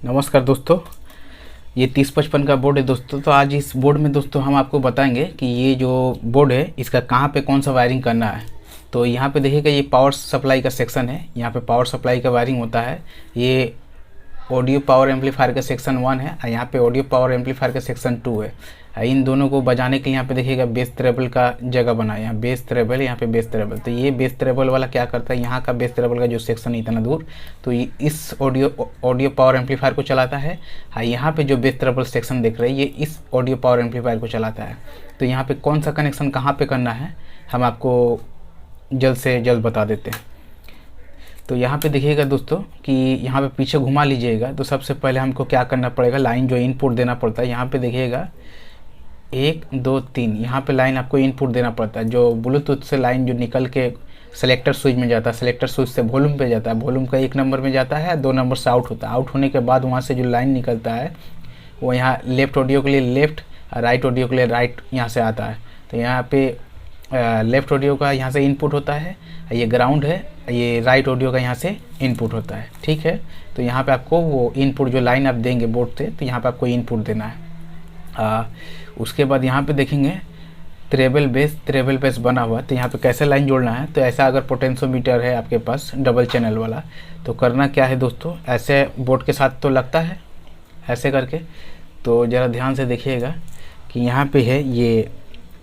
नमस्कार दोस्तों, ये 3055 का बोर्ड है दोस्तों। तो आज इस बोर्ड में दोस्तों हम आपको बताएंगे कि ये जो बोर्ड है इसका कहाँ पे कौन सा वायरिंग करना है। तो यहाँ पे देखिएगा, ये पावर सप्लाई का सेक्शन है। यहाँ पे पावर सप्लाई का वायरिंग होता है। ये ऑडियो पावर एम्पलीफायर का सेक्शन 1 है और यहाँ पे ऑडियो पावर एम्पलीफायर का सेक्शन 2 है। इन दोनों को बजाने के लिए यहाँ पे देखिएगा बेस ट्रेबल का जगह बना है। यहाँ बेस ट्रेबल, यहाँ पे बेस ट्रेबल। तो ये बेस ट्रेबल वाला क्या करता है, यहाँ का बेस ट्रेबल का जो सेक्शन है इतना दूर, तो ये इस ऑडियो पावर एम्पलीफायर को चलाता है। और यहाँ पे जो बेस ट्रेबल सेक्शन देख रहे हैं ये इस ऑडियो पावर एम्पलीफायर को चलाता है। तो यहाँ पे कौन सा कनेक्शन कहाँ पे करना है हम आपको जल्द से जल्द बता देते हैं। तो यहाँ पे देखिएगा दोस्तों कि यहाँ पे पीछे घुमा लीजिएगा। तो सबसे पहले हमको क्या करना पड़ेगा, लाइन जो इनपुट देना पड़ता है। यहाँ पे देखिएगा 1 2 3 यहाँ पे लाइन आपको इनपुट देना पड़ता है। जो ब्लूटूथ से लाइन जो निकल के सेलेक्टर स्विच में जाता है, सेलेक्टर स्विच से वॉल्यूम पे जाता है, वॉल्यूम का 1 नंबर में जाता है, 2 नंबर से आउट होता है। आउट होने के बाद वहाँ से जो लाइन निकलता है वो यहाँ लेफ़्ट ऑडियो के लिए लेफ़्ट और राइट ऑडियो के लिए राइट यहाँ से आता है। तो यहाँ पे लेफ़्ट ऑडियो का यहाँ से इनपुट होता है, ये ग्राउंड है, ये राइट ऑडियो का यहाँ से इनपुट होता है। ठीक है, तो यहाँ पे आपको वो इनपुट जो लाइन आप देंगे बोर्ड से, तो यहाँ पे आपको इनपुट देना है। उसके बाद यहाँ पे देखेंगे ट्रेबल बेस बना हुआ। तो यहाँ पे कैसे लाइन जोड़ना है, तो ऐसा अगर पोटेंशियोमीटर है आपके पास डबल चैनल वाला, तो करना क्या है दोस्तों, ऐसे बोर्ड के साथ तो लगता है ऐसे करके। तो ज़रा ध्यान से देखिएगा कि यहाँ पे है ये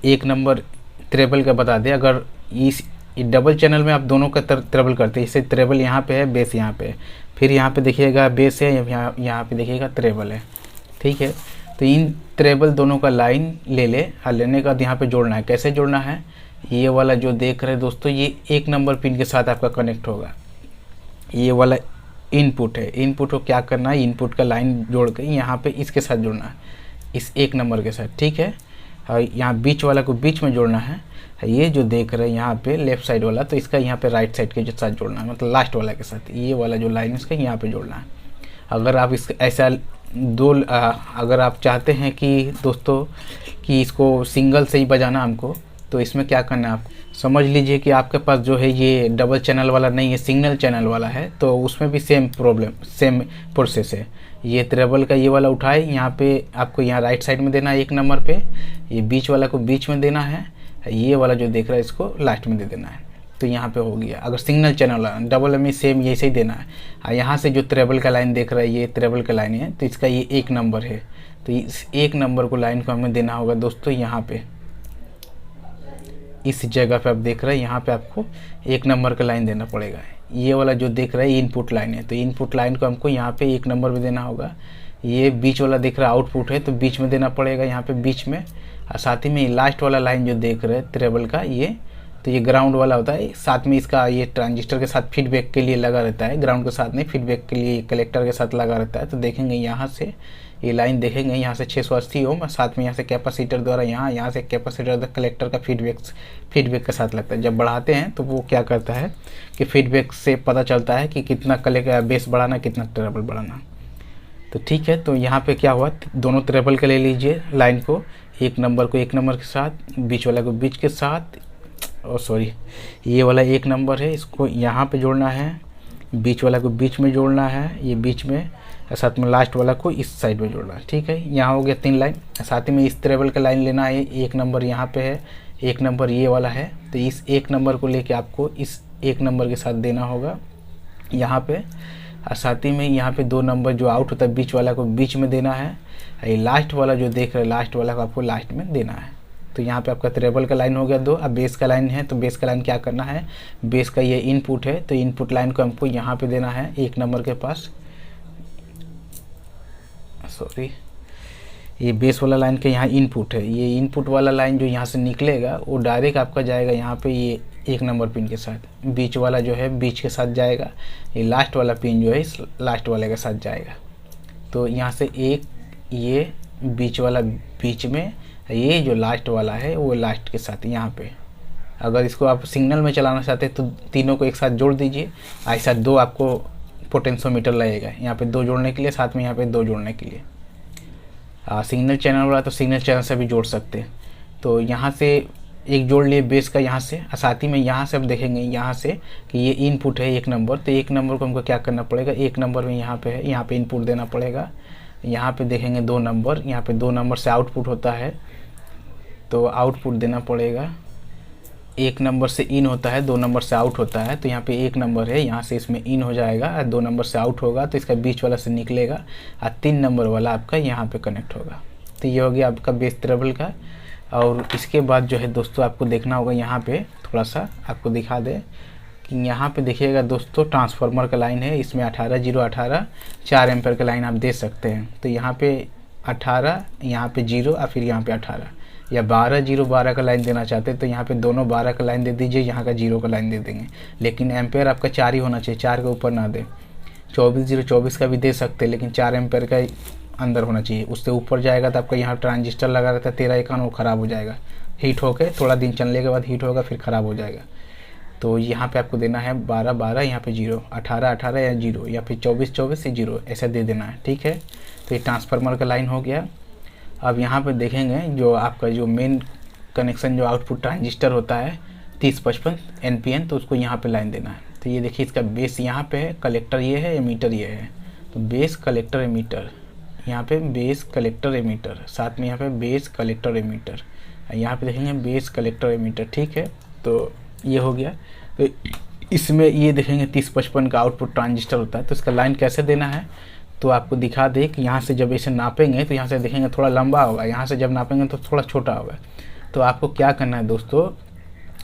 1 नंबर ट्रेबल का बता दे। अगर इस डबल चैनल में आप दोनों का ट्रेबल करते हैं, इससे ट्रेबल यहाँ पे है, बेस यहाँ पे है, फिर यहाँ पे देखिएगा बेस है, यहाँ पे देखिएगा ट्रेबल है। ठीक है, तो इन ट्रेबल दोनों का लाइन ले ले और लेने का यहाँ पे जोड़ना है। कैसे जोड़ना है, ये वाला जो देख रहे हैं दोस्तों, ये 1 नंबर पिन के साथ आपका कनेक्ट होगा। ये वाला इनपुट है, इनपुट को क्या करना है, इनपुट का लाइन जोड़ के यहाँ पे इसके साथ जोड़ना है, इस 1 नंबर के साथ। ठीक है, और यहाँ बीच वाला को बीच में जोड़ना है। ये जो देख रहे हैं यहाँ पे लेफ्ट साइड वाला, तो इसका यहाँ पे राइट साइड के साथ जोड़ना है, मतलब लास्ट वाला के साथ। ये वाला जो लाइन है इसका यहाँ पे जोड़ना है। अगर आप इस ऐसा अगर आप चाहते हैं कि दोस्तों कि इसको सिंगल से ही बजाना हमको, तो इसमें क्या करना है, आप समझ लीजिए कि आपके पास जो है ये डबल चैनल वाला नहीं है, सिंगल चैनल वाला है। तो उसमें भी सेम प्रोसेस है। ये ट्रेबल का ये वाला उठाए, यहाँ पे आपको यहाँ राइट साइड में देना है 1 नंबर पे, ये बीच वाला को बीच में देना है, ये वाला जो देख रहा है इसको लास्ट में दे देना है। तो यहाँ पे हो गया। अगर सिंगल चैनल डबल में सेम यैसे ही देना है। और यहाँ से जो ट्रेबल का लाइन देख रहा है ये ट्रेबल का लाइन है, तो इसका ये 1 नंबर है। तो इस 1 नंबर को लाइन को हमें देना होगा दोस्तों यहाँ पे, इस जगह पे आप देख रहे हैं, यहाँ पे आपको 1 नंबर का लाइन देना पड़ेगा। ये वाला जो देख रहा है इनपुट लाइन है, तो इनपुट लाइन को हमको यहाँ पे 1 नंबर में देना होगा। ये बीच वाला देख रहा है आउटपुट है, तो बीच में देना पड़ेगा यहाँ पे बीच में। और साथ ही में लास्ट वाला लाइन जो देख रहे हैं ट्रेबल का, ये तो ये ग्राउंड वाला होता है। साथ में इसका ये ट्रांजिस्टर के साथ फीडबैक के लिए लगा रहता है, ग्राउंड के साथ नहीं, फीडबैक के लिए कलेक्टर के साथ लगा रहता है। तो देखेंगे यहाँ से ये लाइन देखेंगे, यहाँ से 680 ओम, साथ में यहाँ से कैपेसिटर द्वारा यहाँ से कैपेसिटर कलेक्टर का फीडबैक के साथ लगता है। जब बढ़ाते हैं तो वो क्या करता है कि फीडबैक से पता चलता है कि कितना बेस बढ़ाना, कितना ट्रेबल बढ़ाना। तो ठीक है, तो यहाँ पे क्या हुआ, दोनों ट्रेबल के ले लीजिए लाइन को, 1 नंबर को 1 नंबर के साथ, बीच वाला को बीच के साथ, ये वाला 1 नंबर है, इसको यहाँ पे जोड़ना है, बीच वाला को बीच में जोड़ना है, ये बीच में, साथ में लास्ट वाला को इस साइड में जोड़ना है। ठीक है, यहाँ हो गया 3 लाइन। साथ ही में इस ट्रेबल का लाइन लेना है, 1 नंबर यहाँ पे है, 1 नंबर ये वाला है। तो इस 1 नंबर को लेके आपको इस 1 नंबर के साथ देना होगा यहाँ पे। और साथ ही में यहाँ पे 2 नंबर जो आउट होता है बीच वाला को बीच में देना है। ये लास्ट वाला जो देख रहे हैं लास्ट वाला को आपको लास्ट में देना है। तो यहाँ पे आपका ट्रेबल का लाइन हो गया 2। अब बेस का लाइन है, तो बेस का लाइन क्या करना है, बेस का ये इनपुट है, तो इनपुट लाइन को हमको यहाँ पे देना है 1 नंबर के पास। ये बेस वाला लाइन के यहाँ इनपुट है, ये इनपुट वाला लाइन जो यहाँ से निकलेगा वो डायरेक्ट आपका जाएगा यहाँ पे ये 1 नंबर पिन के साथ। बीच वाला जो है बीच के साथ जाएगा, ये लास्ट वाला पिन जो है इस लास्ट वाले के साथ जाएगा। तो यहाँ से एक ये बीच वाला बीच में, ये जो लास्ट वाला है वो लास्ट के साथ यहाँ पे। अगर इसको आप सिग्नल में चलाना चाहते हैं तो तीनों को एक साथ जोड़ दीजिए। ऐसा 2 आपको पोटेंशियोमीटर लगेगा, यहाँ पे 2 जोड़ने के लिए, साथ में यहाँ पे 2 जोड़ने के लिए। सिग्नल चैनल वाला तो सिग्नल चैनल से भी जोड़ सकते हैं। तो यहाँ से एक जोड़ लिए बेस का यहाँ से, साथ ही में यहाँ से अब देखेंगे यहाँ से कि ये इनपुट है 1 नंबर, तो 1 नंबर को हमको क्या करना पड़ेगा, 1 नंबर में यहाँ पे है, यहाँ पे इनपुट देना पड़ेगा। यहाँ पे देखेंगे 2 नंबर, यहाँ पे 2 नंबर से आउटपुट होता है तो आउटपुट देना पड़ेगा। 1 नंबर से इन होता है, 2 नंबर से आउट होता है, तो यहाँ पे 1 नंबर है, यहाँ से इसमें इन हो जाएगा और 2 नंबर से आउट होगा तो इसका बीच वाला से निकलेगा और 3 नंबर वाला आपका यहाँ पे कनेक्ट होगा। तो ये हो गया आपका बेस ट्रेबल का। और इसके बाद जो है दोस्तों आपको देखना होगा, यहाँ पे थोड़ा सा आपको दिखा दे कि यहाँ पे देखिएगा दोस्तों ट्रांसफार्मर का लाइन है, इसमें 18-0-18 4 एम्पेयर का लाइन आप दे सकते हैं। तो यहाँ पे 18, यहाँ पे 0 और फिर यहाँ पे 18, या 12-0-12 का लाइन देना चाहते हैं तो यहाँ पे दोनों 12 का लाइन दे दीजिए, यहाँ का 0 का लाइन दे देंगे। लेकिन एम्पेयर आपका 4 ही होना चाहिए, 4 के ऊपर ना दे। 24-0-24 का भी दे सकते हैं लेकिन 4 एम्पेयर का अंदर होना चाहिए, उससे ऊपर जाएगा तो आपका यहाँ ट्रांजिस्टर लगा रहता है 1351, वो ख़राब हो जाएगा। हीट होकर थोड़ा दिन चलने के बाद हीट होगा फिर ख़राब हो जाएगा। तो यहाँ पे आपको देना है 12-12, यहाँ पे 0, 18-18 या 0, या फिर 24-24 से 0 ऐसा दे देना है, ठीक है। तो ये ट्रांसफार्मर का लाइन हो गया। अब यहाँ पे देखेंगे जो आपका जो मेन कनेक्शन जो आउटपुट ट्रांजिस्टर होता है 3055 NPN, तो उसको यहाँ पे लाइन देना है। तो ये देखिए इसका बेस यहाँ पे है, कलेक्टर ये है, एमीटर ये है। तो बेस कलेक्टर एमीटर, यहाँ पे बेस कलेक्टर एमीटर, साथ में यहाँ पे बेस कलेक्टर एमीटर, यहाँ पे देखेंगे बेस कलेक्टर एमीटर, ठीक है। तो ये हो गया। तो इसमें ये देखेंगे 3055 का आउटपुट ट्रांजिस्टर होता है, तो इसका लाइन कैसे देना है तो आपको दिखा दे कि यहाँ से जब इसे नापेंगे तो यहाँ से देखेंगे थोड़ा लंबा होगा, यहाँ से जब नापेंगे तो थोड़ा छोटा होगा। तो आपको क्या करना है दोस्तों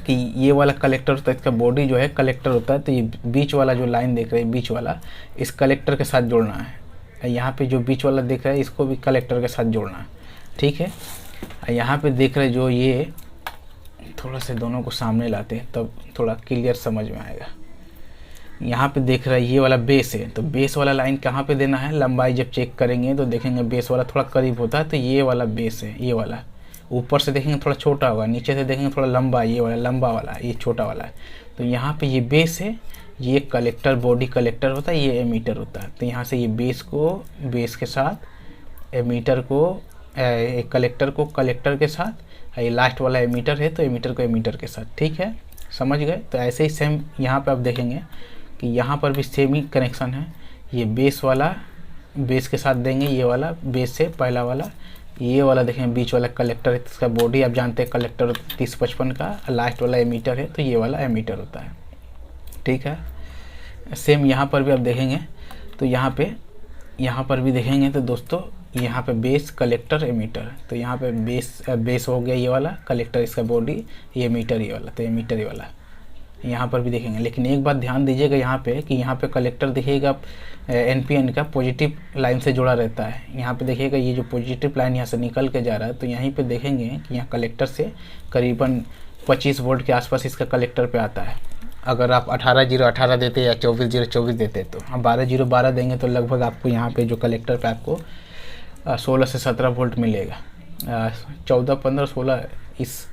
कि ये वाला कलेक्टर होता है, इसका बॉडी जो है कलेक्टर होता है, तो ये बीच वाला जो लाइन देख रहे हैं बीच वाला, इस कलेक्टर के साथ जोड़ना है। यहाँ पे जो बीच वाला देख रहे हैं इसको भी कलेक्टर के साथ जोड़ना है, ठीक है। यहाँ पे देख रहे जो ये थोड़ा से दोनों को सामने लाते हैं तब थोड़ा क्लियर समझ में आएगा। यहाँ पे देख रहा है ये वाला बेस है, तो बेस वाला लाइन कहाँ पे देना है, लंबाई जब चेक करेंगे तो देखेंगे बेस वाला थोड़ा करीब होता है, तो ये वाला बेस है, ये वाला ऊपर से देखेंगे थोड़ा छोटा होगा, नीचे से देखेंगे थोड़ा लंबा, ये वाला लंबा वाला, ये छोटा वाला है। तो यहाँ पे ये बेस है, ये कलेक्टर बॉडी कलेक्टर होता है, ये एमीटर होता है। तो यहाँ से ये बेस को बेस के साथ, एमीटर को कलेक्टर को कलेक्टर के साथ, ये लास्ट वाला एमीटर है तो एमीटर को एमीटर के साथ, ठीक है, समझ गए। तो ऐसे ही सेम यहाँ पे आप देखेंगे कि यहाँ पर भी सेम ही कनेक्शन है। ये बेस वाला बेस के साथ देंगे, ये वाला बेस से पहला वाला, ये वाला देखें बीच वाला कलेक्टर है, इसका बॉडी आप जानते हैं कलेक्टर 3055 का, लास्ट वाला एमीटर है तो ये वाला एमीटर होता है, ठीक है। सेम यहाँ पर भी आप देखेंगे तो यहाँ पर भी देखेंगे तो दोस्तों यहाँ पे बेस कलेक्टर एमीटर, तो यहाँ पे बेस हो गया ये वाला, कलेक्टर इसका बॉडी, ये एमीटर ये वाला, तो एमीटर ये वाला यहाँ पर भी देखेंगे। लेकिन एक बात ध्यान दीजिएगा यहाँ पे कि यहाँ पे कलेक्टर देखिएगा NPN का पॉजिटिव लाइन से जुड़ा रहता है। यहाँ पे देखिएगा ये जो पॉजिटिव लाइन यहाँ से निकल के जा रहा है, तो यहीं पे देखेंगे कि यहाँ कलेक्टर से करीबन 25 वोल्ट के आसपास इसका कलेक्टर पे आता है। अगर आप 18-0-18 देते या 24-0-24 देते तो हम 12-0-12 देंगे तो लगभग आपको यहाँ पे जो कलेक्टर पे आपको 16 से 17 वोल्ट मिलेगा, 14-15-16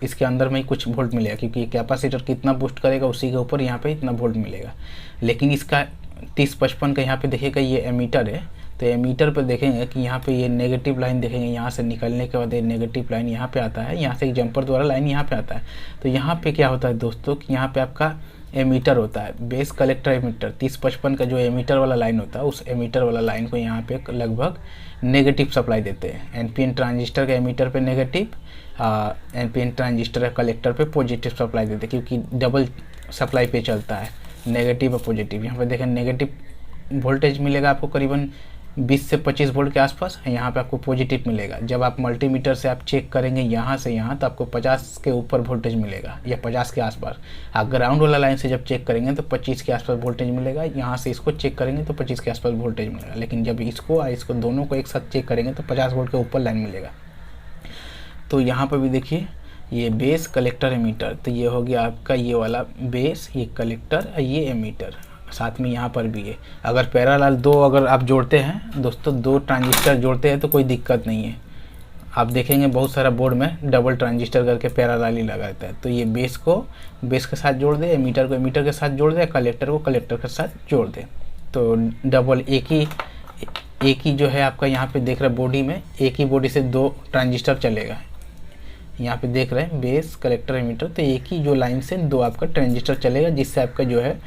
इसके अंदर में ही कुछ वोल्ट मिलेगा, क्योंकि कैपेसिटर कितना बूस्ट करेगा उसी के ऊपर यहाँ पे इतना वोल्ट मिलेगा। लेकिन इसका 3055 का यहाँ पे देखिएगा ये एमीटर है, तो एमीटर पे देखेंगे कि यहाँ पे ये नेगेटिव लाइन देखेंगे, यहाँ से निकलने के बाद ये नेगेटिव लाइन यहाँ पे आता है, यहाँ से एक जंपर द्वारा लाइन यहाँ पे आता है। तो यहाँ पे क्या होता है दोस्तों कि यहाँ पे आपका एमीटर होता है, बेस कलेक्टर एमीटर, 3055 का जो एमीटर वाला लाइन होता है उस एमीटर वाला लाइन को यहाँ पे लगभग नेगेटिव सप्लाई देते हैं। NPN ट्रांजिस्टर के एमीटर पे नेगेटिव, NPN ट्रांजिस्टर का कलेक्टर पे पॉजिटिव सप्लाई देते हैं, क्योंकि डबल सप्लाई पे चलता है, नेगेटिव और पॉजिटिव। यहाँ पे देखें नेगेटिव वोल्टेज मिलेगा आपको करीबन 20 से 25 वोल्ट के आसपास, यहाँ पे आपको पॉजिटिव मिलेगा। जब आप मल्टीमीटर से आप चेक करेंगे यहाँ से यहाँ तो आपको 50 के ऊपर वोल्टेज मिलेगा या 50 के आसपास। आप ग्राउंड वाला लाइन से जब चेक करेंगे तो 25 के आसपास वोल्टेज मिलेगा, यहाँ से इसको चेक करेंगे तो 25 के आसपास वोल्टेज मिलेगा। लेकिन जब इसको दोनों को एक साथ चेक करेंगे तो 50 वोल्ट के ऊपर लाइन मिलेगा। तो यहाँ पर भी देखिए ये बेस कलेक्टर एमीटर, तो ये हो गया आपका ये वाला बेस, ये कलेक्टर और ये एमीटर, साथ में यहाँ पर भी है। अगर पैरेलल दो अगर आप जोड़ते हैं दोस्तों, 2 ट्रांजिस्टर जोड़ते हैं तो कोई दिक्कत नहीं है। आप देखेंगे बहुत सारा बोर्ड में डबल ट्रांजिस्टर करके पैरेलल ही लगा रहता है। तो ये बेस को बेस के साथ जोड़ दे, एमीटर को एमीटर के साथ जोड़ दे, कलेक्टर को कलेक्टर के साथ जोड़ दे, तो डबल एक ही जो है आपका यहाँ पे देख रहे बॉडी में, एक ही बॉडी से 2 ट्रांजिस्टर चलेगा। यहाँ पे देख रहे हैं बेस, कलेक्टर, एमीटर। तो एक ही जो लाइन से 2 आपका ट्रांजिस्टर चलेगा, जिससे आपका जो है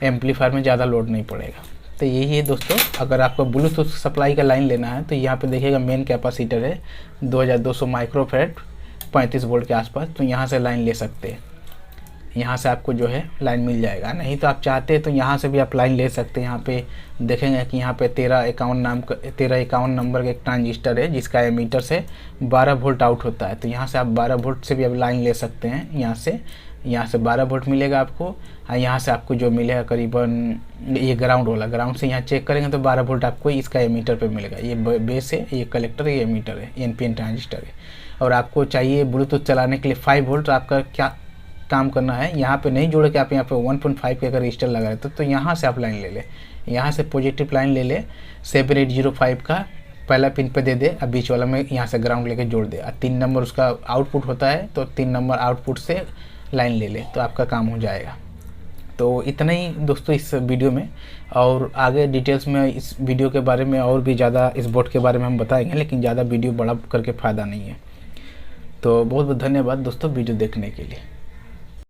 एम्पलीफायर में ज़्यादा लोड नहीं पड़ेगा। तो यही है दोस्तों। अगर आपको ब्लूटूथ सप्लाई का लाइन लेना है तो यहाँ पे देखिएगा मेन कैपेसिटर है 2200 माइक्रोफैराड 35 वोल्ट के आसपास। तो यहाँ से लाइन ले सकते हैं, यहाँ से आपको जो है लाइन मिल जाएगा। नहीं तो आप चाहते हैं तो यहाँ से भी आप लाइन ले सकते हैं। यहाँ पे देखेंगे कि यहाँ पे 1351 नंबर का एक ट्रांजिस्टर है, जिसका एमीटर से 12 वोल्ट आउट होता है। तो यहाँ से आप 12 वोल्ट से भी आप लाइन ले सकते हैं। यहाँ से 12 वोल्ट मिलेगा आपको, और यहाँ से आपको जो मिलेगा करीबन, ये ग्राउंड वाला, ग्राउंड से यहाँ चेक करेंगे तो 12 वोल्ट आपको इसका एमीटर पे मिलेगा। ये बेस है, ये कलेक्टर, ये एमीटर है, एनपीएन ट्रांजिस्टर है। और आपको चाहिए ब्लूटूथ चलाने के लिए 5 वोल्ट। तो आपका क्या काम करना है, यहाँ पे नहीं जोड़ के आप यहाँ पे 1.5 के अगर रजिस्टर लगा रहे तो यहाँ से आप लाइन ले ले, यहाँ से पॉजिटिव लाइन ले ले, 7805 का पहला पिन पे दे दे, अब बीच वाला में यहाँ से ग्राउंड लेके जोड़ दे। 3 नंबर उसका आउटपुट होता है, तो 3 नंबर आउटपुट से लाइन ले ले, तो आपका काम हो जाएगा। तो इतना ही दोस्तों इस वीडियो में, और आगे डिटेल्स में इस वीडियो के बारे में और भी ज़्यादा इस बोर्ड के बारे में हम बताएंगे, लेकिन ज़्यादा वीडियो बड़ा करके फ़ायदा नहीं है। तो बहुत बहुत धन्यवाद दोस्तों वीडियो देखने के लिए।